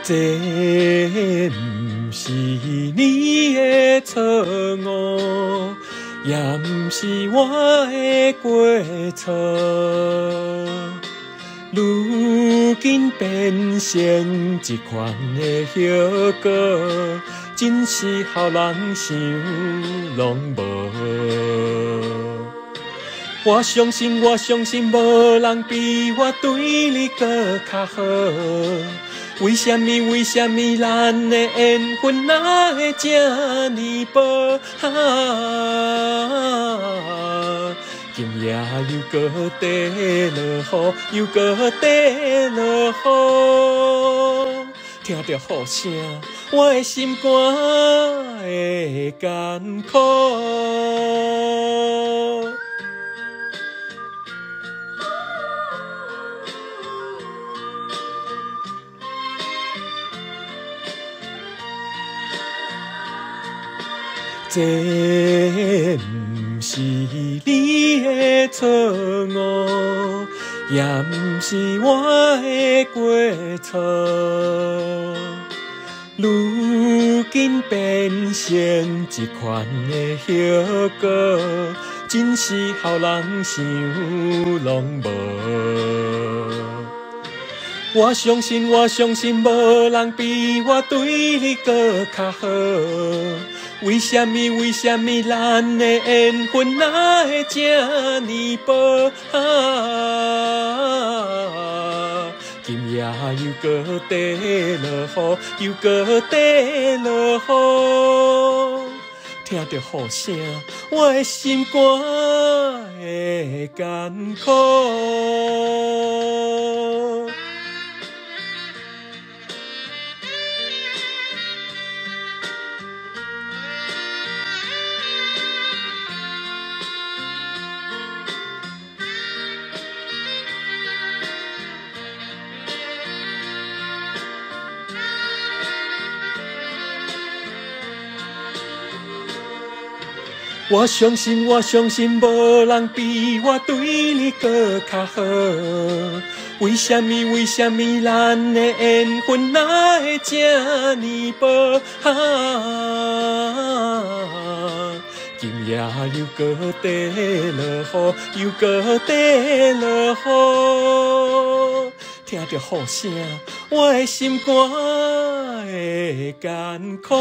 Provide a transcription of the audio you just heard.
这不是你的错误，也不是我的过错。如今变成一款的后果，真是予人想拢无。我相信，无人比我对你搁较好。为什么咱的缘分哪会这呢薄？今夜又搁地落雨，又搁地落雨，听着雨声，我的心肝会艰苦。这不是你的错误，也不是我的过错。如今变成一款的后果，真是予人想拢无。我相信，无人比我对你搁较好。为什么咱的缘分哪会这呢薄？今夜又搁地落雨，又搁地落雨，听着雨声，我的心肝会艰苦。我相信，无人比我对你搁较好。为什么咱的缘分哪会这呢薄？今夜又搁地落雨，又搁地落雨，听着雨声，我的心肝会艰苦。